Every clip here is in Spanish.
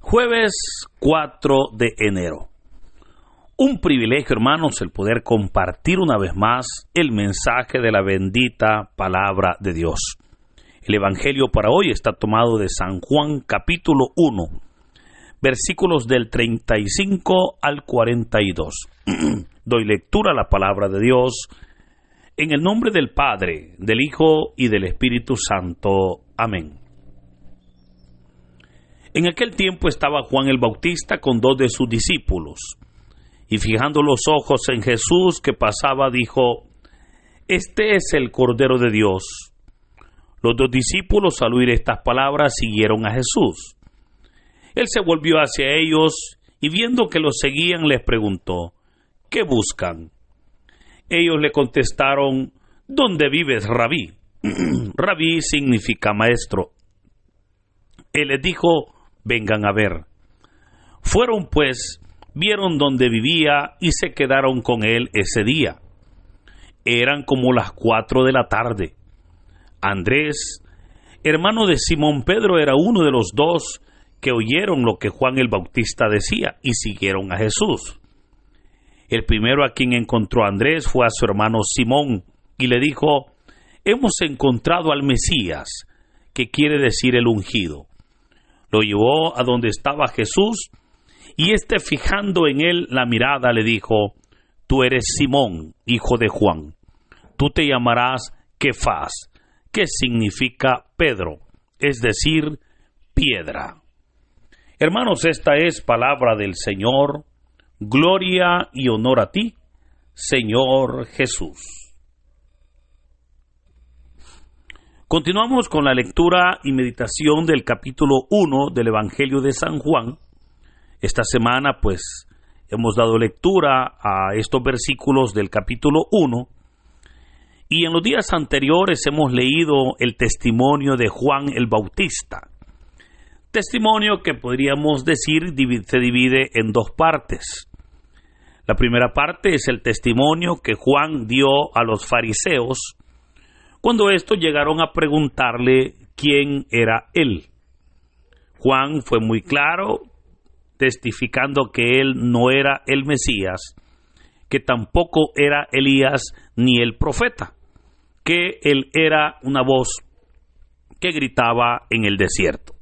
Jueves 4 de enero. Un privilegio, hermanos, el poder compartir una vez más el mensaje de la bendita palabra de Dios. El evangelio para hoy está tomado de San Juan capítulo 1, versículos del 35 al 42. Doy lectura a la palabra de Dios en el nombre del Padre, del Hijo y del Espíritu Santo. Amén. En aquel tiempo estaba Juan el Bautista con 2 de sus discípulos, y fijando los ojos en Jesús que pasaba, dijo: Este es el Cordero de Dios. Los 2 discípulos, al oír estas palabras, siguieron a Jesús. Él se volvió hacia ellos, y viendo que los seguían, les preguntó: ¿Qué buscan? Ellos le contestaron: ¿Dónde vives, Rabí? Rabí significa maestro. Él les dijo: Vengan a ver. Fueron pues, vieron dónde vivía y se quedaron con él ese día. Eran como las 4 de la tarde. Andrés, hermano de Simón Pedro, era uno de los 2 que oyeron lo que Juan el Bautista decía y siguieron a Jesús. El primero a quien encontró Andrés fue a su hermano Simón y le dijo: Hemos encontrado al Mesías, que quiere decir el ungido. Lo llevó a donde estaba Jesús, y fijando en él la mirada, le dijo: Tú eres Simón, hijo de Juan. Tú te llamarás Kefas, que significa Pedro, es decir, piedra. Hermanos, esta es palabra del Señor. Gloria y honor a ti, Señor Jesús. Continuamos con la lectura y meditación del capítulo 1 del Evangelio de San Juan. Esta semana, pues, hemos dado lectura a estos versículos del capítulo 1, y en los días anteriores hemos leído el testimonio de Juan el Bautista. Testimonio que podríamos decir se divide en 2 partes. La primera parte es el testimonio que Juan dio a los fariseos cuando estos llegaron a preguntarle quién era él. Juan fue muy claro, testificando que él no era el Mesías, que tampoco era Elías ni el profeta, que él era una voz que gritaba en el desierto.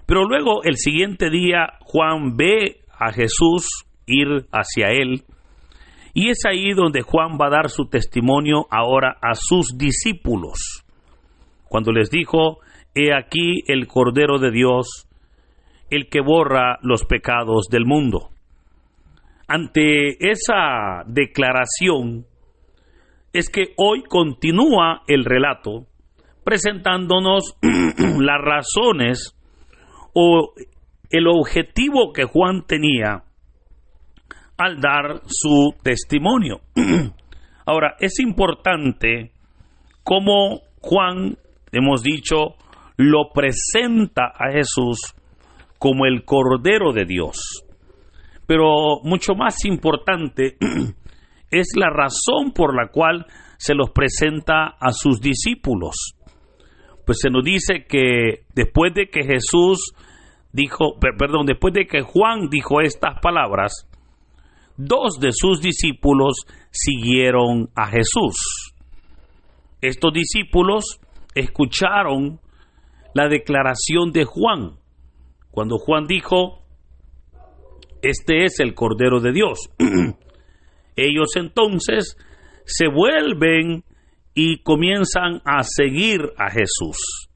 Pero luego, el siguiente día, Juan ve a Jesús ir hacia él, y es ahí donde Juan va a dar su testimonio ahora a sus discípulos, cuando les dijo: He aquí el Cordero de Dios, el que borra los pecados del mundo. Ante esa declaración es que hoy continúa el relato presentándonos las razones o el objetivo que Juan tenía al dar su testimonio. Ahora, es importante cómo Juan, hemos dicho, lo presenta a Jesús como el Cordero de Dios. Pero mucho más importante es la razón por la cual se los presenta a sus discípulos. Pues se nos dice que después de que después de que Juan dijo estas palabras, 2 de sus discípulos siguieron a Jesús. Estos discípulos escucharon la declaración de Juan, cuando Juan dijo: Este es el Cordero de Dios. Ellos entonces se vuelven y comienzan a seguir a Jesús.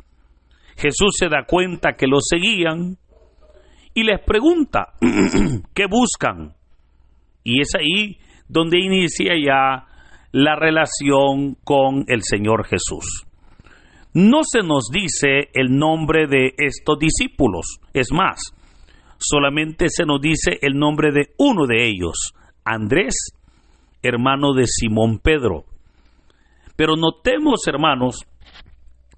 Jesús se da cuenta que los seguían y les pregunta: ¿qué buscan? Y es ahí donde inicia ya la relación con el Señor Jesús. No se nos dice el nombre de estos discípulos. Es más, solamente se nos dice el nombre de uno de ellos, Andrés, hermano de Simón Pedro. Pero notemos, hermanos,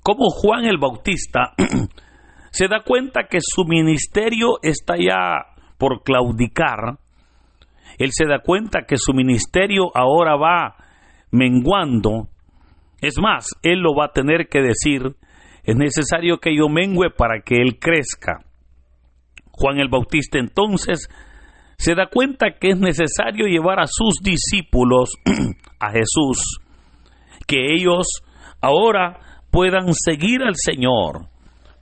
cómo Juan el Bautista se da cuenta que su ministerio está ya por claudicar. Él se da cuenta que su ministerio ahora va menguando. Es más, él lo va a tener que decir: es necesario que yo mengüe para que él crezca. Juan el Bautista entonces se da cuenta que es necesario llevar a sus discípulos a Jesús, que ellos ahora puedan seguir al Señor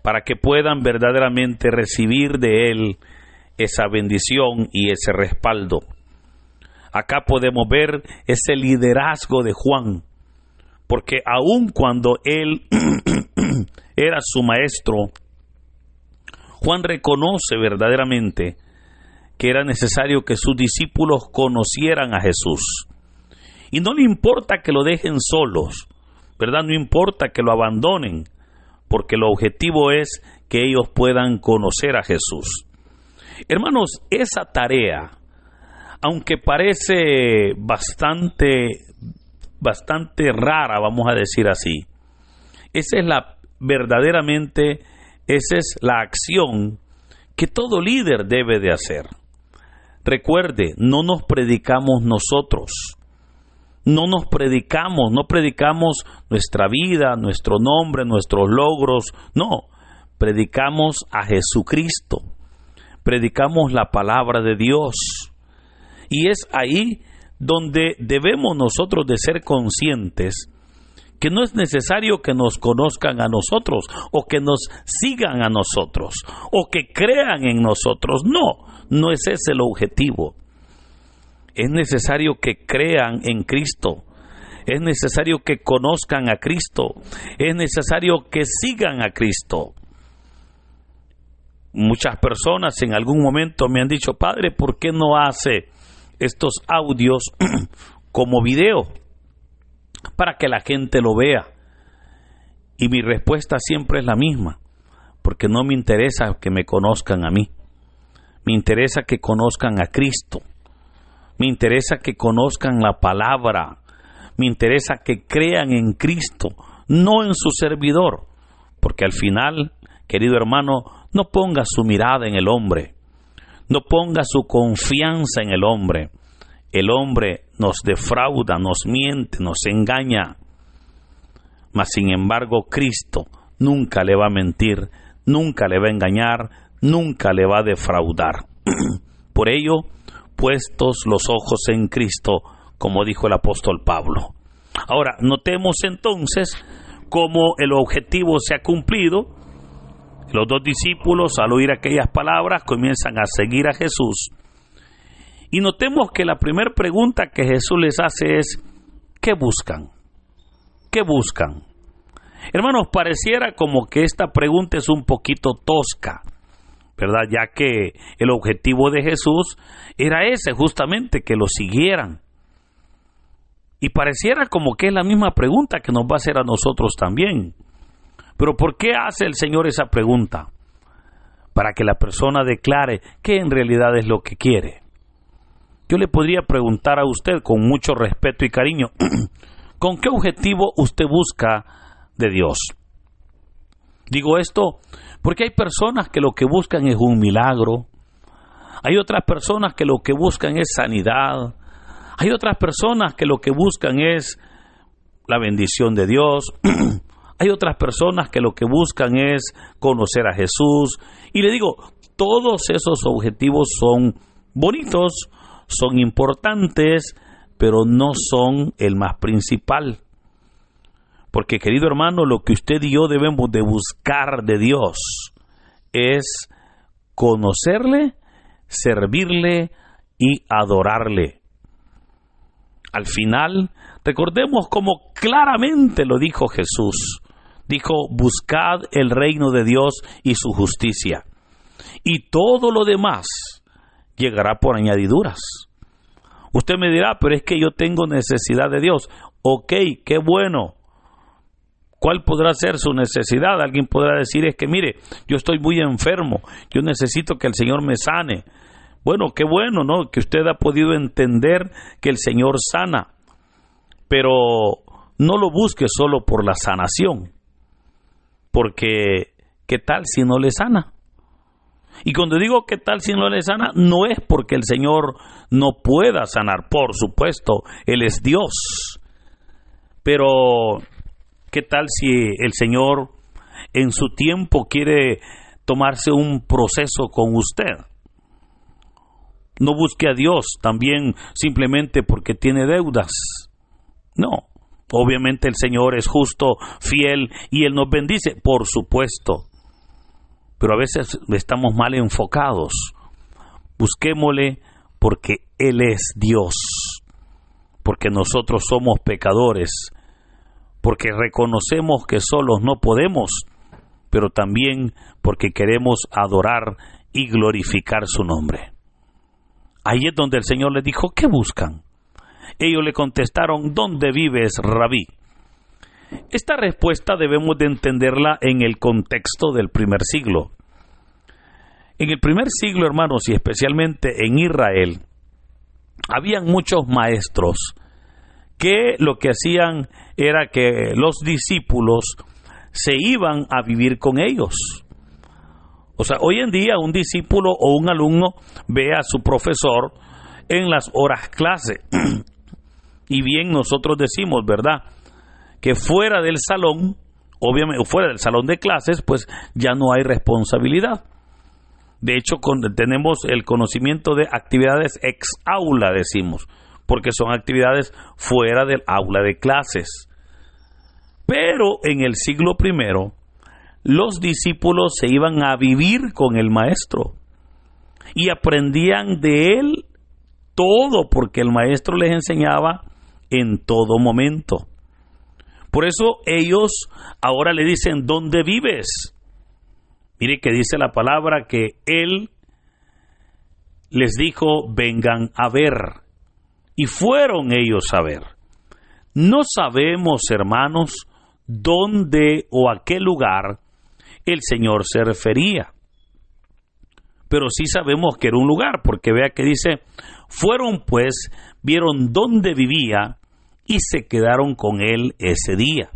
para que puedan verdaderamente recibir de Él esa bendición y ese respaldo. Acá podemos ver ese liderazgo de Juan, porque aun cuando él era su maestro, Juan reconoce verdaderamente que era necesario que sus discípulos conocieran a Jesús. Y no le importa que lo dejen solos, ¿verdad? No importa que lo abandonen, porque el objetivo es que ellos puedan conocer a Jesús. Hermanos, esa tarea, aunque parece bastante rara, vamos a decir así, esa es la acción que todo líder debe de hacer. Recuerde, no nos predicamos nosotros, no predicamos nuestra vida, nuestro nombre, nuestros logros, no, predicamos a Jesucristo, predicamos la palabra de Dios, y es ahí donde debemos nosotros de ser conscientes que no es necesario que nos conozcan a nosotros o que nos sigan a nosotros o que crean en nosotros. No es ese el objetivo. Es necesario que crean en Cristo. Es necesario que conozcan a Cristo. Es necesario que sigan a Cristo. Muchas personas en algún momento me han dicho: Padre, ¿por qué no hace estos audios como video para que la gente lo vea? Y mi respuesta siempre es la misma: porque no me interesa que me conozcan a mí, me interesa que conozcan a Cristo, me interesa que conozcan la palabra, me interesa que crean en Cristo, no en su servidor, porque al final, querido hermano, no ponga su mirada en el hombre, no ponga su confianza en el hombre. El hombre nos defrauda, nos miente, nos engaña. Mas sin embargo, Cristo nunca le va a mentir, nunca le va a engañar, nunca le va a defraudar. Por ello, puestos los ojos en Cristo, como dijo el apóstol Pablo. Ahora, notemos entonces cómo el objetivo se ha cumplido. Los dos discípulos, al oír aquellas palabras, comienzan a seguir a Jesús. Y notemos que la primera pregunta que Jesús les hace es: ¿qué buscan? ¿Qué buscan? Hermanos, pareciera como que esta pregunta es un poquito tosca, ¿verdad? Ya que el objetivo de Jesús era ese, justamente, que lo siguieran. Y pareciera como que es la misma pregunta que nos va a hacer a nosotros también. Pero ¿por qué hace el Señor esa pregunta? Para que la persona declare qué en realidad es lo que quiere. Yo le podría preguntar a usted con mucho respeto y cariño: ¿con qué objetivo usted busca de Dios? Digo esto porque hay personas que lo que buscan es un milagro. Hay otras personas que lo que buscan es sanidad. Hay otras personas que lo que buscan es la bendición de Dios. Hay otras personas que lo que buscan es conocer a Jesús. Y le digo, todos esos objetivos son bonitos, son importantes, pero no son el más principal. Porque, querido hermano, lo que usted y yo debemos de buscar de Dios es conocerle, servirle y adorarle. Al final, recordemos cómo claramente lo dijo Jesús. Dijo: buscad el reino de Dios y su justicia, y todo lo demás llegará por añadiduras. Usted me dirá: pero es que yo tengo necesidad de Dios. Ok, qué bueno. ¿Cuál podrá ser su necesidad? Alguien podrá decir: es que mire, yo estoy muy enfermo, yo necesito que el Señor me sane. Bueno, qué bueno, ¿no? Que usted ha podido entender que el Señor sana, pero no lo busque solo por la sanación, porque ¿qué tal si no le sana? Y cuando digo ¿qué tal si no le sana? No es porque el Señor no pueda sanar, por supuesto, Él es Dios. Pero ¿qué tal si el Señor en su tiempo quiere tomarse un proceso con usted. No busque a Dios también simplemente porque tiene deudas. No, obviamente el Señor es justo, fiel y Él nos bendice, por supuesto. Pero a veces estamos mal enfocados. Busquémosle porque Él es Dios, porque nosotros somos pecadores, porque reconocemos que solos no podemos, pero también porque queremos adorar y glorificar su nombre. Ahí es donde el Señor les dijo, ¿qué buscan? Ellos le contestaron, ¿dónde vives, Rabí? Esta respuesta debemos de entenderla en el contexto del primer siglo. En el primer siglo, hermanos, y especialmente en Israel, habían muchos maestros que lo que hacían era que los discípulos se iban a vivir con ellos. O sea, hoy en día un discípulo o un alumno ve a su profesor en las horas clase. Y bien nosotros decimos, ¿verdad?, que fuera del salón, obviamente fuera del salón de clases, pues ya no hay responsabilidad. De hecho, tenemos el conocimiento de actividades ex aula, decimos, porque son actividades fuera del aula de clases. Pero en el siglo primero, los discípulos se iban a vivir con el maestro y aprendían de él todo, porque el maestro les enseñaba en todo momento. Por eso ellos ahora le dicen, ¿dónde vives? Mire que dice la palabra que él les dijo, vengan a ver. Y fueron ellos a ver. No sabemos, hermanos, dónde o a qué lugar el Señor se refería. Pero sí sabemos que era un lugar, porque vea que dice, fueron pues, vieron dónde vivía y se quedaron con él ese día.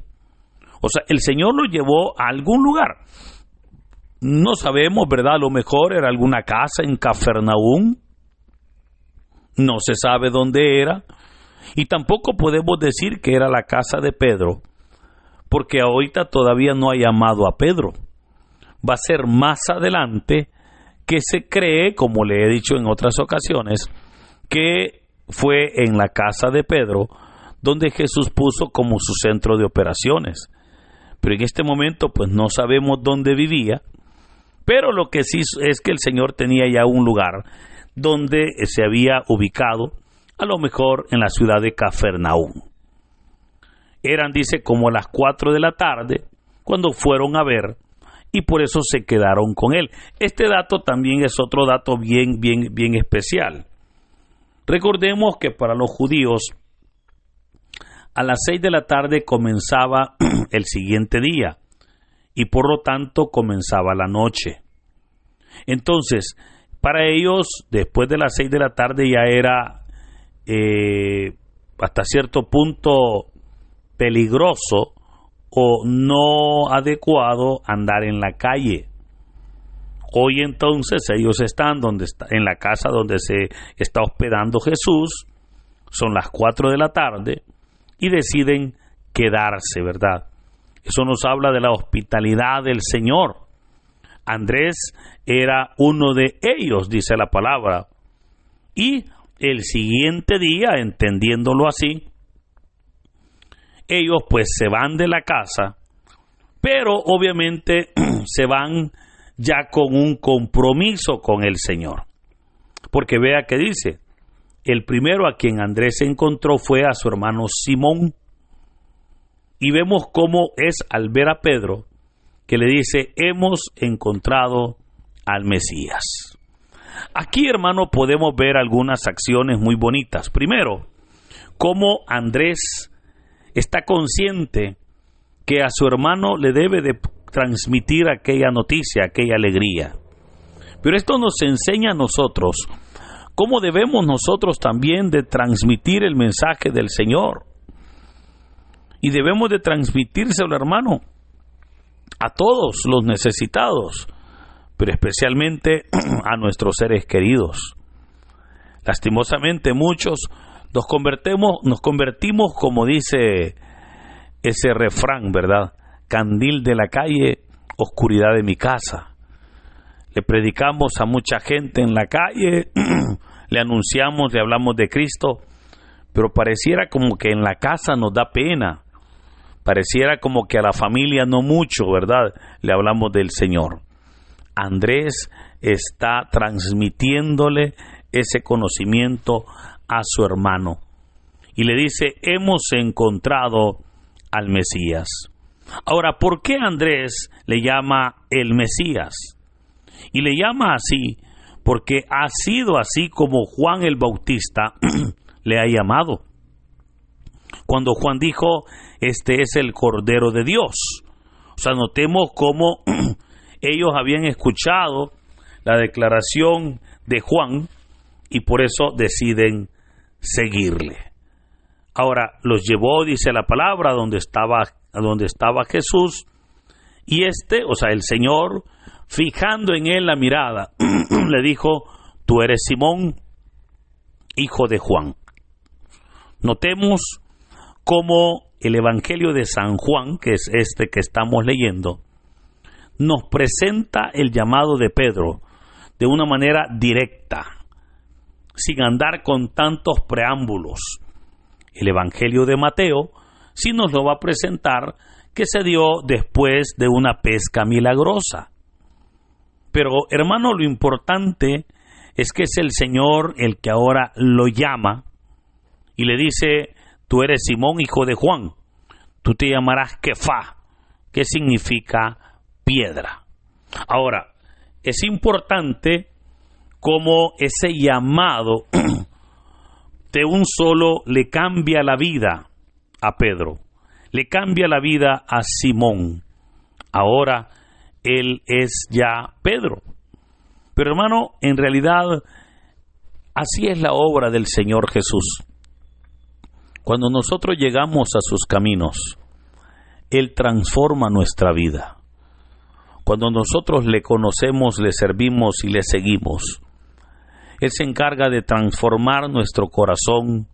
O sea, el Señor lo llevó a algún lugar. No sabemos, ¿verdad? A lo mejor era alguna casa en Cafarnaúm. No se sabe dónde era. Y tampoco podemos decir que era la casa de Pedro, porque ahorita todavía no ha llamado a Pedro. Va a ser más adelante que se cree, como le he dicho en otras ocasiones, que fue en la casa de Pedro donde Jesús puso como su centro de operaciones. Pero en este momento pues no sabemos dónde vivía, pero lo que sí es que el Señor tenía ya un lugar donde se había ubicado, a lo mejor en la ciudad de Cafarnaúm. Eran, dice, como las 4 de la tarde cuando fueron a ver, y por eso se quedaron con él. Este dato también es otro dato bien especial. Recordemos que para los judíos a las 6 de la tarde comenzaba el siguiente día y por lo tanto comenzaba la noche. Entonces, para ellos, después de las 6 de la tarde ya era hasta cierto punto peligroso o no adecuado andar en la calle. Hoy entonces ellos están en la casa donde se está hospedando Jesús, son las 4 de la tarde y deciden quedarse, ¿verdad? Eso nos habla de la hospitalidad del Señor. Andrés era uno de ellos, dice la palabra. Y el siguiente día, entendiéndolo así, ellos pues se van de la casa, pero obviamente se van ya con un compromiso con el Señor. Porque vea que dice, el primero a quien Andrés se encontró fue a su hermano Simón. Y vemos cómo es al ver a Pedro, que le dice, hemos encontrado al Mesías. Aquí, hermano, podemos ver algunas acciones muy bonitas. Primero, cómo Andrés está consciente que a su hermano le debe de transmitir aquella noticia, aquella alegría. Pero esto nos enseña a nosotros cómo debemos nosotros también de transmitir el mensaje del Señor. Y debemos de transmitírselo, hermano, a todos los necesitados, pero especialmente a nuestros seres queridos. Lastimosamente muchos nos convertimos, como dice ese refrán, ¿verdad? Candil de la calle, oscuridad de mi casa. le predicamos a mucha gente en la calle, le anunciamos, le hablamos de Cristo, pero pareciera como que en la casa nos da pena, pareciera como que a la familia no mucho, ¿verdad? Le hablamos del Señor. Andrés está transmitiéndole ese conocimiento a su hermano y le dice: hemos encontrado al Mesías. Ahora, ¿por qué Andrés le llama el Mesías? Y le llama así porque ha sido así como Juan el Bautista le ha llamado. Cuando Juan dijo: este es el Cordero de Dios. O sea, notemos cómo ellos habían escuchado la declaración de Juan y por eso deciden seguirle. Ahora, los llevó, dice la palabra, donde estaba Jesús, y o sea, el Señor, fijando en él la mirada, le dijo: tú eres Simón, hijo de Juan. Notemos cómo el Evangelio de San Juan, que es este que estamos leyendo, nos presenta el llamado de Pedro de una manera directa, sin andar con tantos preámbulos. El Evangelio de Mateo sí nos lo va a presentar, que se dio después de una pesca milagrosa. Pero, hermano, lo importante es que es el Señor el que ahora lo llama y le dice: tú eres Simón, hijo de Juan, tú te llamarás Kefá, que significa piedra. Ahora, es importante cómo ese llamado de un solo le cambia la vida a Pedro, le cambia la vida a Simón. Ahora él es ya Pedro. Pero, hermano, en realidad así es la obra del Señor Jesús. Cuando nosotros llegamos a sus caminos, Él transforma nuestra vida. Cuando nosotros le conocemos, le servimos y le seguimos, Él se encarga de transformar nuestro corazón,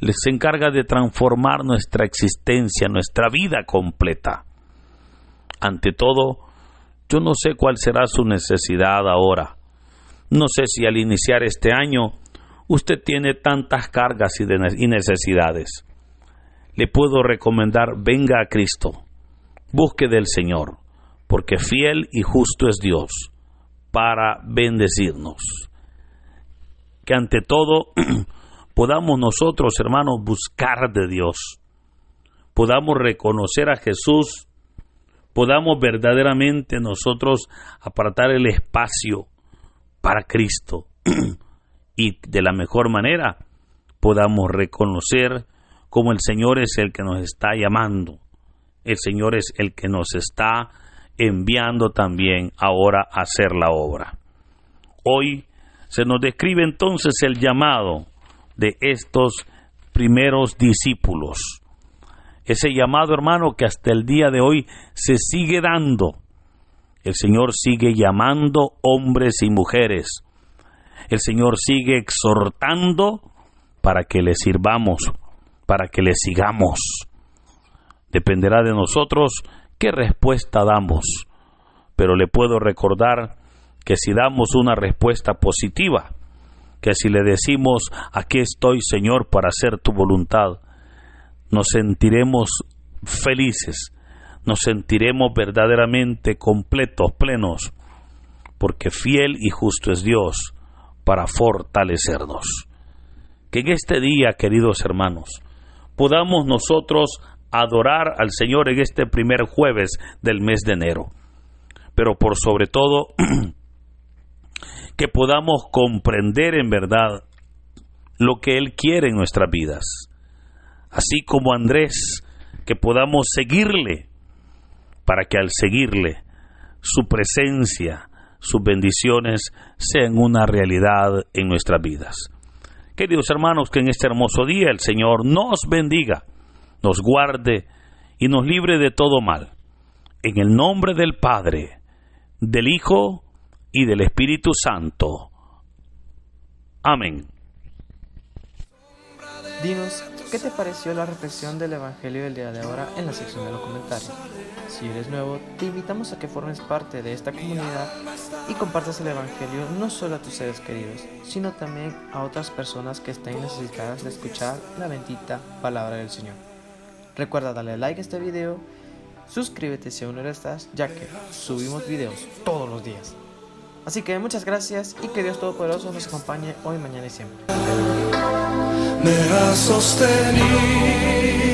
se encarga de transformar nuestra existencia, nuestra vida completa. Ante todo, yo no sé cuál será su necesidad ahora. No sé si al iniciar este año usted tiene tantas cargas y necesidades. Le puedo recomendar: venga a Cristo, busque del Señor, porque fiel y justo es Dios para bendecirnos. Que ante todo podamos nosotros, hermanos, buscar de Dios, podamos reconocer a Jesús, podamos verdaderamente nosotros apartar el espacio para Cristo y de la mejor manera podamos reconocer cómo el Señor es el que nos está llamando, el Señor es el que nos está enviando también ahora a hacer la obra. Hoy se nos describe entonces el llamado de estos primeros discípulos. Ese llamado, hermano, que hasta el día de hoy se sigue dando. El Señor sigue llamando hombres y mujeres. El Señor sigue exhortando para que le sirvamos, para que le sigamos. Dependerá de nosotros qué respuesta damos. Pero le puedo recordar que si damos una respuesta positiva, que si le decimos: aquí estoy, Señor, para hacer tu voluntad, nos sentiremos felices, nos sentiremos verdaderamente completos, plenos, porque fiel y justo es Dios para fortalecernos. Que en este día, queridos hermanos, podamos nosotros adorar al Señor en este primer jueves del mes de enero, pero por sobre todo que podamos comprender en verdad lo que Él quiere en nuestras vidas. Así como Andrés, que podamos seguirle, para que al seguirle, su presencia, sus bendiciones sean una realidad en nuestras vidas. Queridos hermanos, que en este hermoso día el Señor nos bendiga, nos guarde y nos libre de todo mal. En el nombre del Padre, del Hijo y del Espíritu Santo. Amén. Dinos, ¿qué te pareció la reflexión del Evangelio del día de ahora en la sección de los comentarios? Si eres nuevo, te invitamos a que formes parte de esta comunidad y compartas el Evangelio no solo a tus seres queridos, sino también a otras personas que estén necesitadas de escuchar la bendita palabra del Señor. Recuerda darle like a este video, suscríbete si aún no lo estás, ya que subimos videos todos los días. Así que muchas gracias y que Dios Todopoderoso nos acompañe hoy, mañana y siempre. Me ha sostenido.